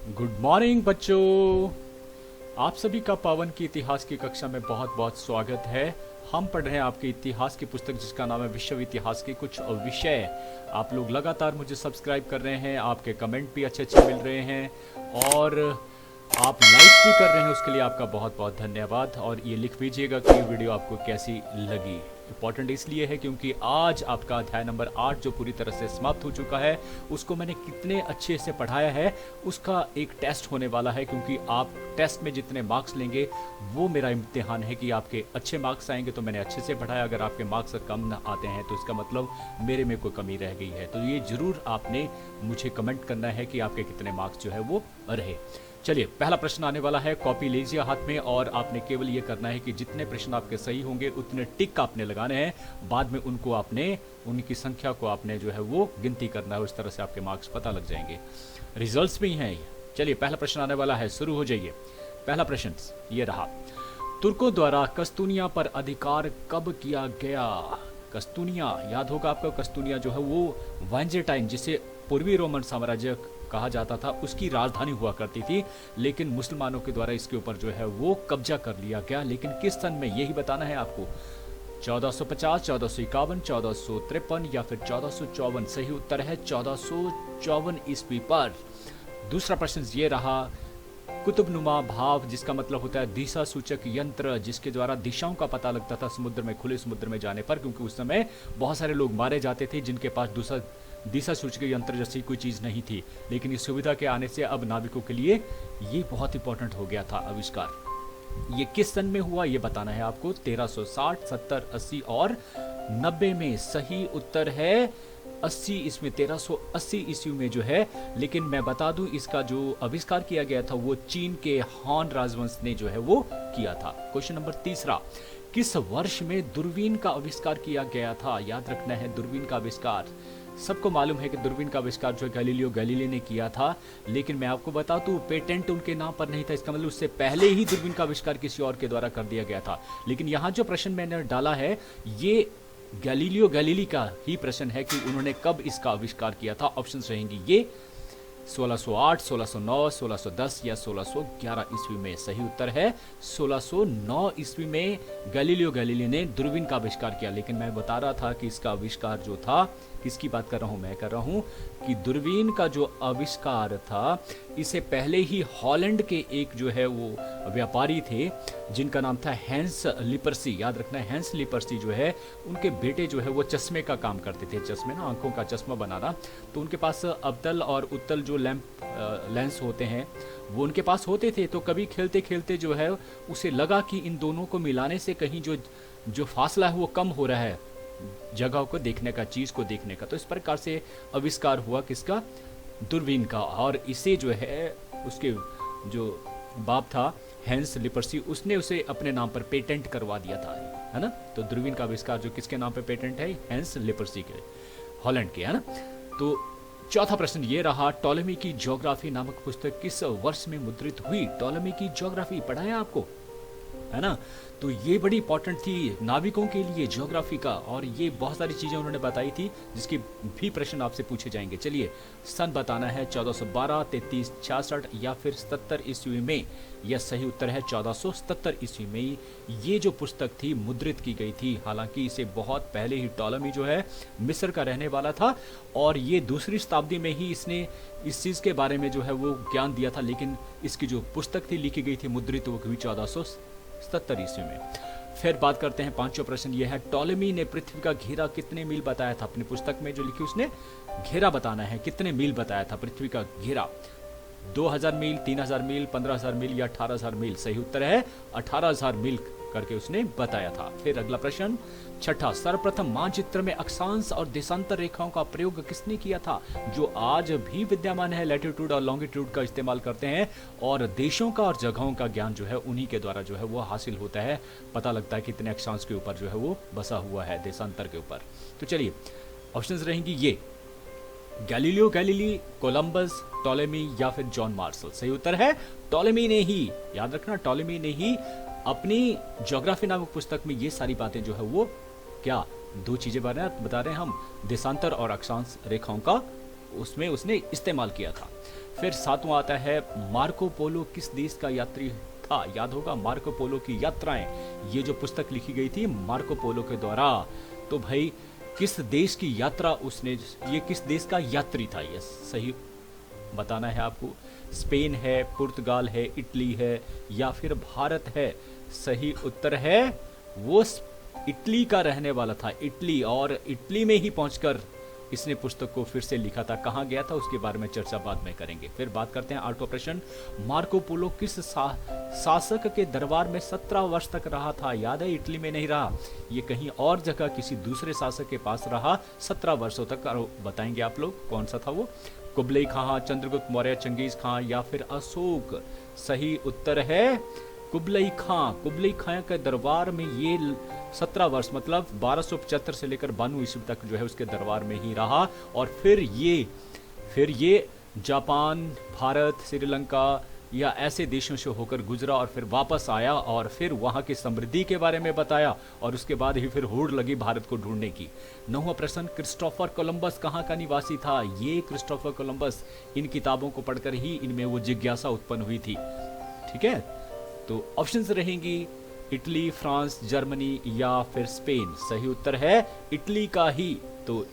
Good morning बच्चों। आप सभी का पावन की इतिहास की कक्षा में बहुत बहुत स्वागत है। हम पढ़ रहे हैं आपके इतिहास की पुस्तक जिसका नाम है विश्व इतिहास के कुछ विषय। आप लोग लगातार मुझे सब्सक्राइब कर रहे हैं, आपके कमेंट भी अच्छे अच्छे मिल रहे हैं और आप लाइक भी कर रहे हैं, उसके लिए आपका बहुत बहुत धन्यवाद। और ये लिख दीजिएगा कि ये वीडियो आपको कैसी लगी। इम्पॉर्टेंट इसलिए है क्योंकि आज आपका अध्याय नंबर 8 जो पूरी तरह से समाप्त हो चुका है, उसको मैंने कितने अच्छे से पढ़ाया है उसका एक टेस्ट होने वाला है। क्योंकि आप टेस्ट में जितने मार्क्स लेंगे वो मेरा इम्तिहान है कि आपके अच्छे मार्क्स आएंगे तो मैंने अच्छे से पढ़ाया। अगर आपके मार्क्स कम ना आते हैं तो इसका मतलब मेरे में कोई कमी रह गई है। तो ये ज़रूर आपने मुझे कमेंट करना है कि आपके कितने मार्क्स जो है वो रहे। चलिए, पहला प्रश्न आने वाला है। कॉपी लीजिए हाथ में और आपने केवल ये करना है कि जितने प्रश्न आपके सही होंगे उतने टिक आपने लगाने हैं। बाद में उनको आपने उनकी संख्या को आपने जो है वो गिनती करना है। उस तरह से आपके मार्क्स पता लग जाएंगे। रिजल्ट्स भी हैं। चलिए, पहला प्रश्न आने वाला है, शुरू हो जाइए। पहला प्रश्न ये रहा, तुर्कों द्वारा कस्तूनिया पर अधिकार कब किया गया? कस्तूनिया याद होगा आपको। कस्तूनिया जो है वो वाइजेंटाइन, जिसे पूर्वी रोमन साम्राज्य कहा जाता था, उसकी राजधानी हुआ करती थी। लेकिन मुसलमानों के द्वारा इसके ऊपर जो है वो कब्जा कर लिया गया। लेकिन किस सन में, यही बताना है आपको। 1450, 1451, 1453 या फिर 1454। सही उत्तर है 1454 ईस्वी पर। दूसरा प्रश्न ये रहा, कुतुबनुमा भाव जिसका मतलब होता है दिशा सूचक यंत्र, जिसके द्वारा दिशाओं का पता लगता था समुद्र में, खुले समुद्र में जाने पर। क्योंकि उस समय बहुत सारे लोग मारे जाते थे जिनके पास दिशा सूचक यंत्र जैसी कोई चीज़ नहीं थी। लेकिन इस सुविधा के आने से अब नाविकों के लिए ये बहुत इंपॉर्टेंट हो गया था आविष्कार। ये किस सन में हुआ ये बताना है आपको। 1360, 70, 80 और 90 में। सही उत्तर है 80 ईस्वी, 1380 ईस्वी में जो है। लेकिन मैं बता दूं, इसका जो आविष्कार किया गया था वो चीन के हान राजवंश ने जो है वो किया था। क्वेश्चन नंबर तीसरा, किस वर्ष में दूरबीन का आविष्कार किया गया था? याद रखना है, दूरबीन का आविष्कार सबको मालूम है कि दूरबीन का आविष्कार जो गैलीलियो गैलीली ने किया था। लेकिन मैं आपको बता दूं, पेटेंट उनके नाम पर नहीं था। इसका मतलब उससे पहले ही दूरबीन का आविष्कार किसी और के द्वारा कर दिया गया था। लेकिन यहाँ जो प्रश्न मैंने डाला है ये गैलीलियो गैलीली का ही प्रश्न है कि उन्होंने कब इसका आविष्कार किया था। ऑप्शंस रहेंगी ये 1608, 1609, 1610 या 1611 ईस्वी में। सही उत्तर है 1609 ईस्वी में गैलीलियो गैलीली ने दूरबीन का आविष्कार किया। लेकिन मैं बता रहा था कि इसका आविष्कार जो था, किसकी बात कर रहा हूं, मैं कर रहा हूं कि दूरबीन का जो आविष्कार था इसे पहले ही हॉलैंड के एक जो है वो व्यापारी थे जिनका नाम था हैंस लिपर्सी। याद रखना है, हैंस लिपर्सी जो है उनके बेटे जो है वो चश्मे का काम करते थे। चश्मे ना, आंखों का चश्मा बनाना। तो उनके पास अवतल और उत्तल जो लेंस होते हैं वो उनके पास होते थे। तो कभी खेलते खेलते जो है उसे लगा कि इन दोनों को मिलाने से कहीं जो फासला है वो कम हो रहा है, जगह को देखने का, चीज को देखने का। तो इस प्रकार से आविष्कार हुआ किसका? दूरबीन का। और इसे जो है उसके जो बाप था हैंस लिपर्सी, उसने उसे अपने नाम पर पेटेंट करवा दिया था, है ना। तो दूरबीन का आविष्कार जो किसके नाम पर पेटेंट है? हैंस लिपर्सी के, हॉलैंड के, है ना। तो चौथा प्रश्न ये रहा, टॉलेमी की ज्योग्राफी नामक पुस्तक किस वर्ष में मुद्रित हुई? टॉलेमी की ज्योग्राफी पढ़ा है आपको, है ना। तो ये बड़ी इंपॉर्टेंट थी नाविकों के लिए ज्योग्राफी का। और ये बहुत सारी चीज़ें उन्होंने बताई थी जिसके भी प्रश्न आपसे पूछे जाएंगे। चलिए, सन बताना है 1412, 33, 66 या फिर 77 ईस्वी में। यह सही उत्तर है 1477 ईस्वी में ये जो पुस्तक थी मुद्रित की गई थी। हालांकि इसे बहुत पहले ही टॉलेमी जो है मिस्र का रहने वाला था और ये दूसरी शताब्दी में ही इसने इस चीज़ के बारे में जो है वो ज्ञान दिया था। लेकिन इसकी जो पुस्तक थी लिखी गई थी मुद्रित, वो हुई 1477 ईस्वी में। फिर बात करते हैं, पांचवा प्रश्न यह है, टॉलेमी ने पृथ्वी का घेरा कितने मील बताया था? अपनी पुस्तक में जो लिखी उसने घेरा बताना है, कितने मील बताया था पृथ्वी का घेरा। 2000 मील, 3000 मील, 15000 मील या 18000 मील। सही उत्तर है 18000 मील करके उसने बताया था। फिर अगला प्रश्न, छठा, सर्वप्रथम मानचित्र में अक्षांश और देशांतर रेखाओं का प्रयोग किसने किया था? जो आज भी विद्यमान है, लैटिट्यूड और लॉन्गिट्यूड का इस्तेमाल करते हैं और देशों का और जगहों का ज्ञान जो है उन्हीं के द्वारा जो है वो हासिल होता है। पता लगता है कितने अक्षांश के ऊपर जो है वो बसा हुआ है, देशांतर के ऊपर। तो चलिए, ऑप्शंस रहेंगी ये गैलीलियो गैलीली, कोलंबस, टॉलेमी या फिर जॉन मार्शल। सही उत्तर है टॉलेमी ने ही, याद रखना, टॉलेमी ने ही अपनी ज्योग्राफी नामक पुस्तक में ये सारी बातें जो है वो क्या दो चीजें बता रहे हैं हम, देशांतर और अक्षांश रेखाओं का उसमें उसने इस्तेमाल किया था। फिर सातवां आता है मार्को पोलो किस देश का यात्री था? याद होगा मार्को पोलो की यात्राएं, ये जो पुस्तक लिखी गई थी मार्को पोलो के द्वारा। तो भाई किस देश की यात्रा उसने, ये किस देश का यात्री था? ये सही बताना है आपको। स्पेन है, पुर्तगाल है, इटली है या फिर भारत है? सही उत्तर है वो इटली का रहने वाला था, इटली। और इटली में ही पहुंचकर इसने पुस्तक को फिर से लिखा था। कहाँ गया था उसके बारे में चर्चा बाद में करेंगे। फिर बात करते हैं आठवां प्रश्न, मार्को पोलो किस शासक के दरबार में 17 वर्ष तक रहा था? याद है इटली में नहीं रहा, ये कहीं और जगह किसी दूसरे शासक के पास रहा 17 वर्षों तक। बताएंगे आप लोग कौन सा था वो? कुबलई खां, चंद्रगुप्त मौर्य, चंगेज खां या फिर अशोक? सही उत्तर है कुबलई खां। कुबलई खां के दरबार में ये 17 वर्ष मतलब 1275 से लेकर 92 ईस्वी तक जो है उसके दरबार में ही रहा। और फिर ये जापान, भारत, श्रीलंका या ऐसे देशों से होकर गुजरा और फिर वापस आया और फिर वहाँ की समृद्धि के बारे में बताया और उसके बाद ही फिर होड़ लगी भारत को ढूंढने की। 9वां प्रश्न, क्रिस्टोफर कोलंबस कहाँ का निवासी था? ये क्रिस्टोफर कोलंबस, इन किताबों को पढ़कर ही इनमें वो जिज्ञासा उत्पन्न हुई थी। ठीक है, तो ऑप्शंस रहेंगी इटली, फ्रांस, जर्मनी या फिर स्पेन। सही उत्तर है इटली का ही। तो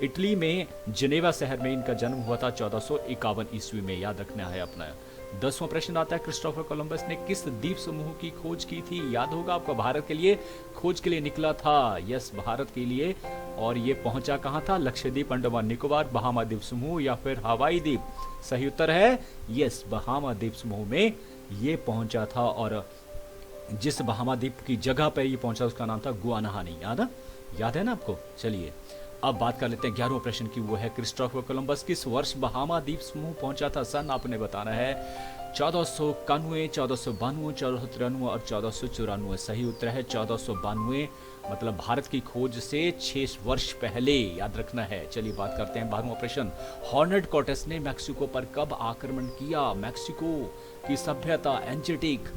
इटली में जिनेवा शहर में इनका जन्म हुआ था 1451 ईस्वी में, याद रखना है अपना। 10वां प्रश्न आता है, क्रिस्टोफर कोलंबस ने किस द्वीप समूह की खोज की थी? याद होगा आपको, भारत के लिए खोज के लिए निकला था। यस, भारत के लिए। और ये पहुंचा कहाँ था? लक्षद्वीप, अंडमान निकोबार, बहामा द्वीप समूह या फिर हवाई द्वीप? सही उत्तर है यस, बहामा द्वीप समूह में ये पहुंचा था। और जिस बहामा द्वीप की जगह पर ये पहुंचा उसका नाम था गुआनाहानी। याद है ना आपको? चलिए अब बात कर लेते हैं 11वें प्रश्न की, वो है क्रिस्टोफर कोलंबस किस वर्ष बहामा द्वीप समूह पहुंचा था? सन आपने बताना है 1491, 1492, 1493 और 1494। सही उत्तर है 1492, मतलब भारत की खोज से 6 वर्ष पहले, याद रखना है। चलिए बात करते हैं 12वां प्रश्न, हॉर्नेट कॉर्टेस ने मैक्सिको पर कब आक्रमण किया? मैक्सिको की सभ्यता एंजेटिक,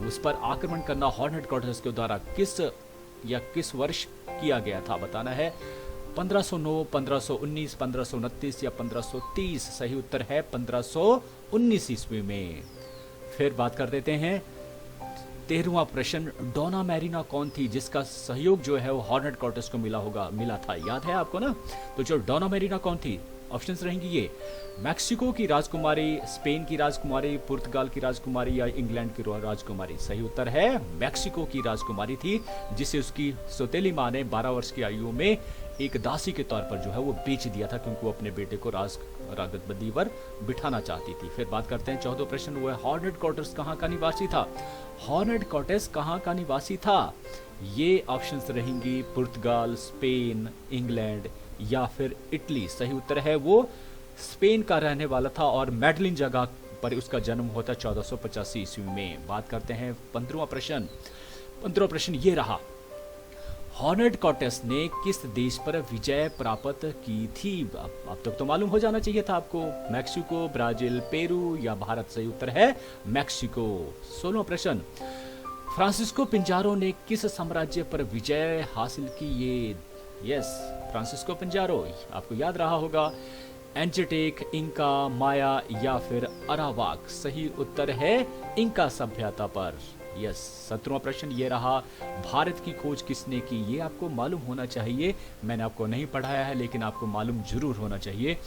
उस पर आक्रमण करना हॉर्नेट कॉर्टेस के द्वारा किस वर्ष किया गया था? बताना है 1509, 1519, 1529 या 1530। सही उत्तर है 1519 ईस्वी में। फिर बात कर देते हैं 13वां प्रश्न, डोना मैरिना कौन थी जिसका सहयोग जो है वो हॉर्नेट कॉर्टेस को मिला था? याद है आपको ना? तो जो डोना मैरिना कौन थी? ऑप्शंस रहेंगी ये, मैक्सिको की राजकुमारी, स्पेन की राजकुमारी, पुर्तगाल की राजकुमारी या इंग्लैंड की राजकुमारी? सही उत्तर है मैक्सिको की राजकुमारी थी, जिसे उसकी सौतेली माँ ने 12 वर्ष की आयु में एक दासी के तौर पर जो है वो बेच दिया था, क्योंकि वो अपने बेटे को राजगद्दी पर बिठाना चाहती थी। फिर बात करते हैं 14वां प्रश्न, वो है हॉर्नेट कॉर्टेस कहाँ का निवासी था? हॉर्नेट कॉर्टेस कहाँ का निवासी था? ये ऑप्शंस रहेंगी पुर्तगाल, स्पेन, इंग्लैंड या फिर इटली। सही उत्तर है वो स्पेन का रहने वाला था और मैडलिन जगह पर उसका जन्म हुआ था 1485 ईस्वी में। बात करते हैं 15वां प्रश्न। 15वां प्रश्न ये रहा, हॉर्नेट कॉर्टेस ने किस देश पर विजय प्राप्त की थी? अब तक तो मालूम हो जाना चाहिए था आपको, मैक्सिको, ब्राजील, पेरू या भारत? सही उत्तर है मैक्सिको। 16वां प्रश्न, फ्रांसिस्को पिंजारो ने किस साम्राज्य पर विजय हासिल की? ये यस, फ्रांसिस्को पिंजारो, आपको याद रहा होगा, एंजेटेक, इंका, माया या फिर अरावाक? सही उत्तर है इंका सभ्यता पर। यस। 17वां प्रश्न ये रहा, भारत की खोज किसने की? ये आपको मालूम होना चाहिए, मैंने आपको नहीं पढ़ाया है लेकिन आपको मालूम जरूर होना चाहिए।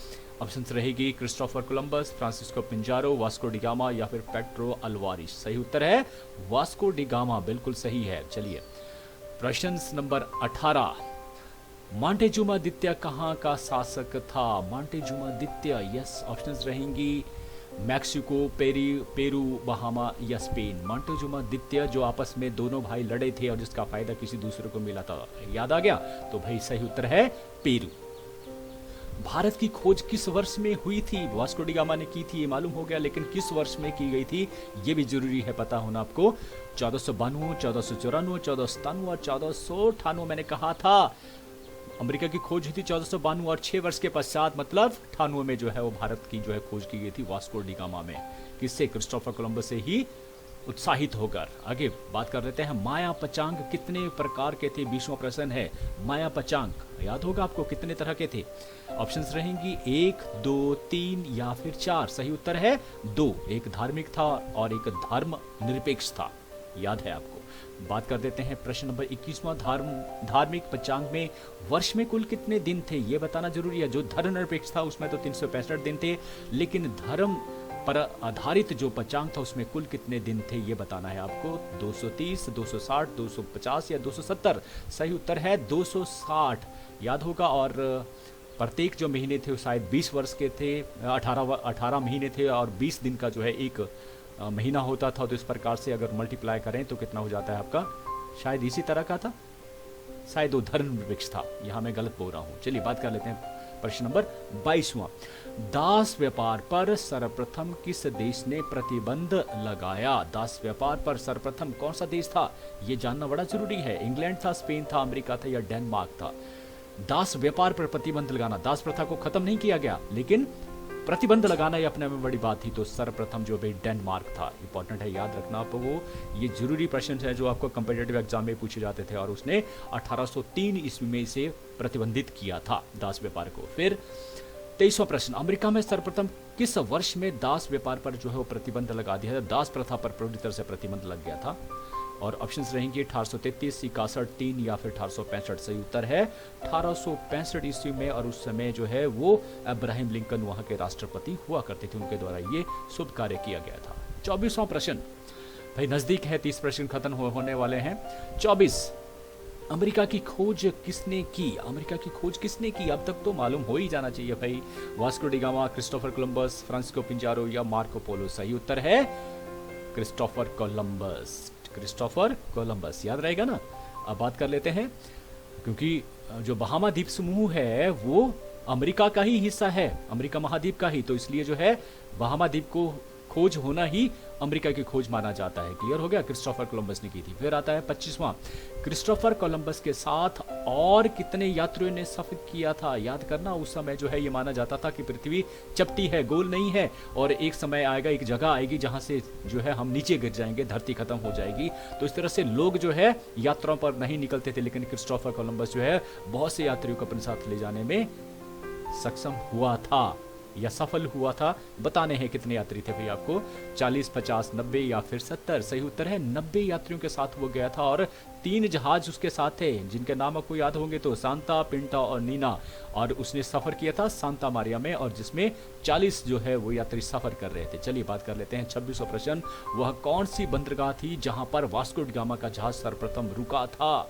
ऑप्शंस रहेगी Christopher Columbus, Francisco Pizarro, Vasco da Gama या फिर पेट्रो अल्वारिस? सही उत्तर है वास्को डिगामा, बिल्कुल सही है। चलिए प्रश्न नंबर 18, मांटेजुमा द्वितीय कहाँ का शासक था? मांटेजुमा द्वितीय, यस, ऑप्शंस रहेंगी मैक्सिको, पेरू, बहामा या स्पेन? मांटेजुमा द्वितीय जो आपस में दोनों भाई लड़े थे और जिसका फायदा किसी दूसरे को मिला था, याद आ गया? तो भाई सही उत्तर है पेरू। भारत की खोज किस वर्ष में हुई थी? वास्को डी गामा ने की थी, ये मालूम हो गया, लेकिन किस वर्ष में की गई थी ये भी जरूरी है पता होना आपको। 1492, 1494, 1497 और 1498 मैंने कहा था। अमेरिका की खोज हुई थी 1492 और 6 वर्ष के पश्चात मतलब 98 में जो है वो भारत की जो है खोज की गई थी वास्को डी गामा में। किससे? क्रिस्टोफर कोलंबस से ही उत्साहित होकर। आगे बात कर लेते हैं, माया पचांग कितने प्रकार के थे? 20वां प्रश्न है, माया पचांग याद होगा आपको कितने तरह के थे? ऑप्शंस रहेंगी 1, 2, 3 या फिर 4। सही उत्तर है 2। एक धार्मिक था और एक धर्म निरपेक्ष था, याद है आपको। बात कर देते हैं प्रश्न नंबर 21वां, धार्मिक पंचांग में वर्ष में कुल कितने दिन थे ये बताना जरूरी है। जो धर्म निरपेक्ष था उसमें तो 365 दिन थे, लेकिन धर्म पर आधारित जो पंचांग था उसमें कुल कितने दिन थे ये बताना है आपको। 230, 260, 250 या 270। सही उत्तर है 260, याद होगा। और प्रत्येक जो महीने थे वो शायद 20 वर्ष के थे, 18 महीने थे और 20 दिन का जो है एक महीना होता था। तो इस प्रकार से अगर मल्टीप्लाई करें तो कितना हो जाता है आपका, शायद इसी तरह का था, शायद वो धर्म निरपेक्ष था, यहाँ मैं गलत बोल रहा हूँ। चलिए बात कर लेते हैं प्रश्न नंबर 22वां, दास व्यापार पर सर्वप्रथम किस देश ने प्रतिबंध लगाया? दास व्यापार पर सर्वप्रथम कौन सा देश था ये जानना बड़ा जरूरी है। इंग्लैंड था, स्पेन था, अमेरिका था या डेनमार्क था? दास व्यापार पर प्रतिबंध लगाना, दास प्रथा को खत्म नहीं किया गया लेकिन प्रतिबंध लगाना ये अपने में बड़ी बात थी। तो सर्वप्रथम जो भाई डेनमार्क था। इंपॉर्टेंट है, याद रखना आपको, ये जरूरी प्रश्न है जो आपको कंपेटिटिव एग्जाम में पूछे जाते थे। और उसने 1803 ईस्वी में इसे प्रतिबंधित किया था दास व्यापार को। फिर 23वां प्रश्न, अमेरिका में सर्वप्रथम किस वर्ष में दास व्यापार पर जो है वो प्रतिबंध लगा दिया था? दास प्रथा पर पूरी तरह से प्रतिबंध लग गया था। और ऑप्शंस रहेंगे 1833, 61, 3 या फिर 1865। सही उत्तर है 1865 ईस्वी में। और उस समय जो है वो अब्राहम लिंकन वहां के राष्ट्रपति हुआ करते थे, उनके द्वारा ये शुभ कार्य किया गया था। 24वां प्रश्न, भाई नजदीक है, 30 प्रश्न खत्म होने वाले हैं। 24, अमेरिका की खोज किसने की? अमेरिका की खोज किसने की? अब तक तो मालूम हो ही जाना चाहिए भाई। Vasco da Gama, Christopher Columbus, Francisco Pizarro या मार्को पोलो? सही उत्तर है क्रिस्टोफर कोलंबस। क्रिस्टोफर कोलंबस, याद रहेगा ना। अब बात कर लेते हैं, क्योंकि जो बहामा द्वीप समूह है वो अमेरिका का ही हिस्सा है, अमेरिका महाद्वीप का ही, तो इसलिए जो है बहामा द्वीप को खोज होना ही अमेरिका की खोज माना जाता है। क्लियर हो गया, क्रिस्टोफर कोलंबस ने की थी। फिर आता है 25वां, क्रिस्टोफर कोलंबस के साथ और कितने यात्रियों ने सफर किया था? याद करना, उस समय जो है ये माना जाता था कि पृथ्वी चपटी है, गोल नहीं है, और एक समय आएगा, एक जगह आएगी जहां से जो है हम नीचे गिर जाएंगे, धरती खत्म हो जाएगी। तो इस तरह से लोग जो है यात्राओं पर नहीं निकलते थे, लेकिन क्रिस्टोफर कोलंबस जो है बहुत से यात्रियों को अपने साथ ले जाने में सक्षम हुआ था या सफल हुआ था। बताने हैं कितने यात्री थे भाई आपको, 40, 50, 90 या फिर 70। सही उत्तर है 90 यात्रियों के साथ वो गया था। और 3 जहाज उसके साथ थे जिनके नाम आपको याद होंगे, तो सांता, पिंटा और नीना। और उसने सफर किया था सांता मारिया में, और जिसमें 40 जो है वो यात्री सफर कर रहे थे। चलिए बात कर लेते हैं 26वां प्रश्न, वह कौन सी बंदरगाह थी जहां पर वास्को डी गामा का जहाज सर्वप्रथम रुका था?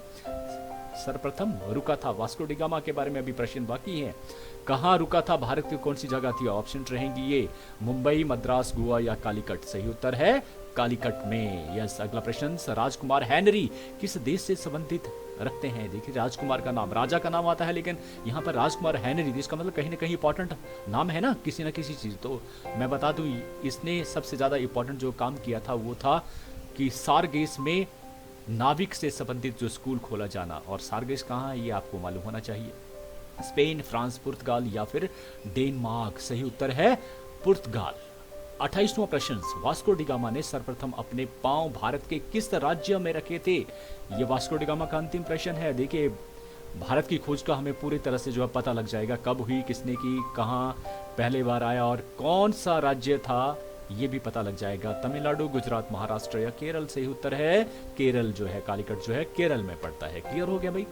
सर्वप्रथम रुका था वास्को डी गामा के बारे में अभी प्रश्न बाकी है। कहाँ रुका था, भारत की कौन सी जगह थी? ऑप्शन रहेंगी ये मुंबई, मद्रास, गोवा या कालीकट? सही उत्तर है कालीकट में। यस। अगला प्रश्न, राजकुमार हेनरी किस देश से संबंधित रखते हैं? देखिए राजकुमार का नाम, राजा का नाम आता है, लेकिन यहाँ पर राजकुमार हेनरी, इसका मतलब कहीं ना कहीं इंपॉर्टेंट नाम है ना किसी न किसी चीज। तो मैं बता दूं, इसने सबसे ज्यादा इंपॉर्टेंट जो काम किया था वो था कि सारगेस में नाविक से संबंधित जो स्कूल खोला जाना। और सारगेस कहाँ है ये आपको मालूम होना चाहिए। स्पेन, फ्रांस, पुर्तगाल या फिर डेनमार्क? सही उत्तर है पुर्तगाल। 28वां प्रश्न, वास्को डी गामा ने सर्वप्रथम अपने पांव भारत के किस राज्य में रखे थे? ये वास्को डी गामा का अंतिम प्रश्न है। देखिए भारत की खोज का हमें पूरी तरह से जो है पता लग जाएगा, कब हुई, किसने की, कहाँ पहले बार आया और कौन सा राज्य था, ये भी पता लग जाएगा। तमिलनाडु, गुजरात, महाराष्ट्र या केरल? सही उत्तर है केरल, जो है कालीकट जो है केरल में पड़ता है। क्लियर हो गया भाई?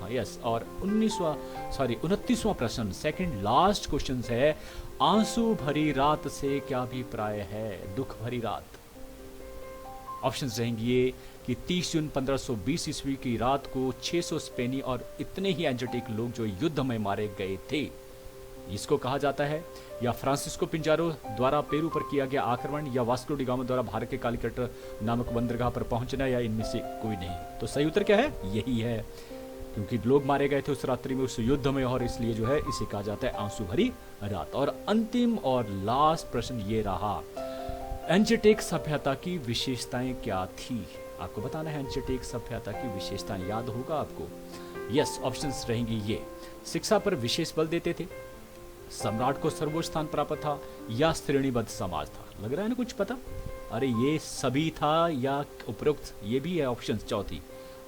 हाँ, यस। और 29वां प्रश्न, सेकंड लास्ट क्वेश्चन है, आंसू भरी रात से क्या अभिप्राय है? दुख भरी रात। ऑप्शंस रहेंगे ये कि 30 जून 1520 ईस्वी की रात को 600 स्पेनी और इतने ही एंजेटिक लोग जो युद्ध में मारे गए थे, इसको कहा जाता है, या फ्रांसिस्को पिंजारो द्वारा पेरू पर किया गया आक्रमण, या वास्को डी गामा द्वारा भारत के कालीकट नामक बंदरगाह पर पहुंचना, या इनमें से कोई नहीं। तो सही उत्तर क्या है? यही है, क्योंकि लोग मारे गए थे उस रात्रि में, उस युद्ध में, और इसलिए जो है इसे कहा जाता है आंसू भरी रात। और अंतिम और लास्ट प्रश्न ये रहा, एंजेटेक सभ्यता की विशेषताएं क्या थी? आपको बताना है एंजेटेक सभ्यता की विशेषताएं, याद होगा आपको। यस। ऑप्शंस रहेंगी ये, शिक्षा पर विशेष बल देते थे, सम्राट को सर्वोच्च स्थान प्राप्त था, या श्रेणीबद्ध समाज था? लग रहा है ना कुछ पता। अरे ये सभी था या उपरोक्त, ये भी है ऑप्शन चौथी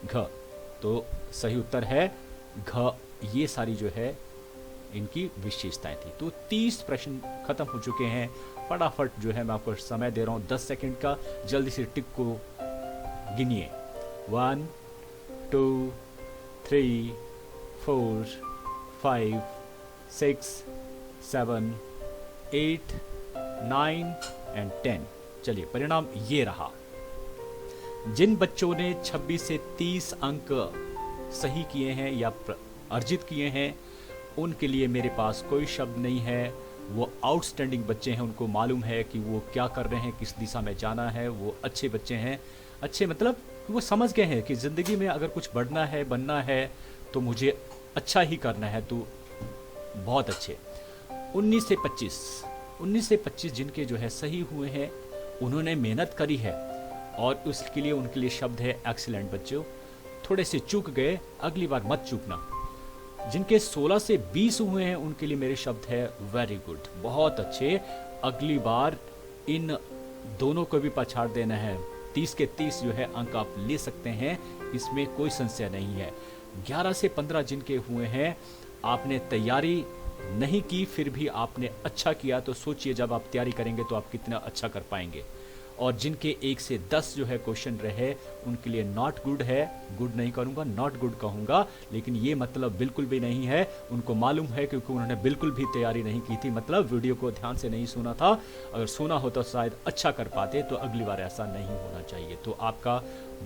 घ। तो सही उत्तर है घ। ये सारी जो है इनकी विशेषताएं थी। तो 30 प्रश्न खत्म हो चुके हैं। फटाफट जो है मैं आपको समय दे रहा हूँ 10 सेकंड का, जल्दी से टिक को गिनिए। 1 2 3 4 5 6 7 8 9 एंड 10। चलिए परिणाम ये रहा। जिन बच्चों ने 26 से 30 अंक सही किए हैं या अर्जित किए हैं, उनके लिए मेरे पास कोई शब्द नहीं है। वो आउटस्टैंडिंग बच्चे हैं, उनको मालूम है कि वो क्या कर रहे हैं, किस दिशा में जाना है। वो अच्छे बच्चे हैं। अच्छे मतलब वो समझ गए हैं कि ज़िंदगी में अगर कुछ बढ़ना है, बनना है, तो मुझे अच्छा ही करना है। तो बहुत अच्छे। 19 से 25 जिनके जो है सही हुए हैं, उन्होंने मेहनत करी है और उसके लिए उनके लिए शब्द है एक्सीलेंट। बच्चों थोड़े से चूक गए, अगली बार मत चूकना। जिनके 16 से 20 हुए हैं, उनके लिए मेरे शब्द है वेरी गुड, बहुत अच्छे। अगली बार इन दोनों को भी पछाड़ देना है। 30 के 30 जो है अंक आप ले सकते हैं, इसमें कोई संशय नहीं है। 11 से 15 जिनके हुए हैं, आपने तैयारी नहीं की फिर भी आपने अच्छा किया। तो सोचिए जब आप तैयारी करेंगे तो आप कितना अच्छा कर पाएंगे। और जिनके 1 से 10 जो है क्वेश्चन रहे, उनके लिए नॉट गुड है। गुड नहीं करूँगा, नॉट गुड कहूँगा। लेकिन ये मतलब बिल्कुल भी नहीं है। उनको मालूम है क्योंकि उन्होंने बिल्कुल भी तैयारी नहीं की थी, मतलब वीडियो को ध्यान से नहीं सुना था। अगर सुना हो तो शायद अच्छा कर पाते। तो अगली बार ऐसा नहीं होना चाहिए। तो आपका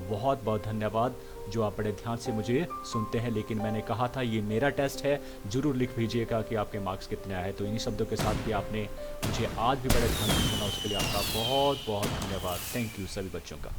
बहुत बहुत धन्यवाद जो आप बड़े ध्यान से मुझे सुनते हैं। लेकिन मैंने कहा था ये मेरा टेस्ट है, ज़रूर लिख भेजिएगा कि आपके मार्क्स कितने आए। तो इन्हीं शब्दों के साथ भी आपने मुझे आज भी बड़े ध्यान से सुना, उसके लिए आपका बहुत बहुत धन्यवाद। थैंक यू सभी बच्चों का।